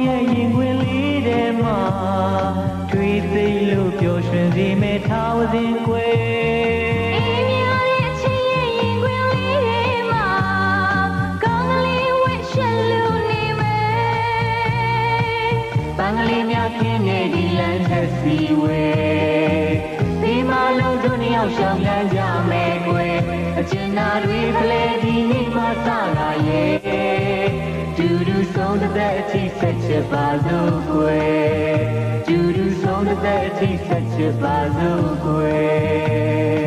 ရဲ့ရင်ခွင်လေးထဲမှာတွေ့သိလို့ပျော်ရွှင်စေမဲ့ထားဝစဉ်ကွယ်အေးမြရဲ့ချစ်ရဲ့ရင်ခွင်လေးထဲမှာကောင်းကလေးဝက်ရှက်လို့နေမယ်ပန်းကလေးများခင်းနေဒီလမ်းချက်စီဝဲဒီမှာလုံးတို့နှစ်ယောက်ရှောင်လန်းကြမယ်ကွယ်အကျဉ်းသားတွေကလေးဒီနေ့မှစလာရဲ့ဒူဒူဆုံးတဲ့အထိဆက်ချစ်ပါစို့ကွယ်ဒူဒူဆုံးတဲ့အထိဆက်ချစ်ပါစို့ကွယ်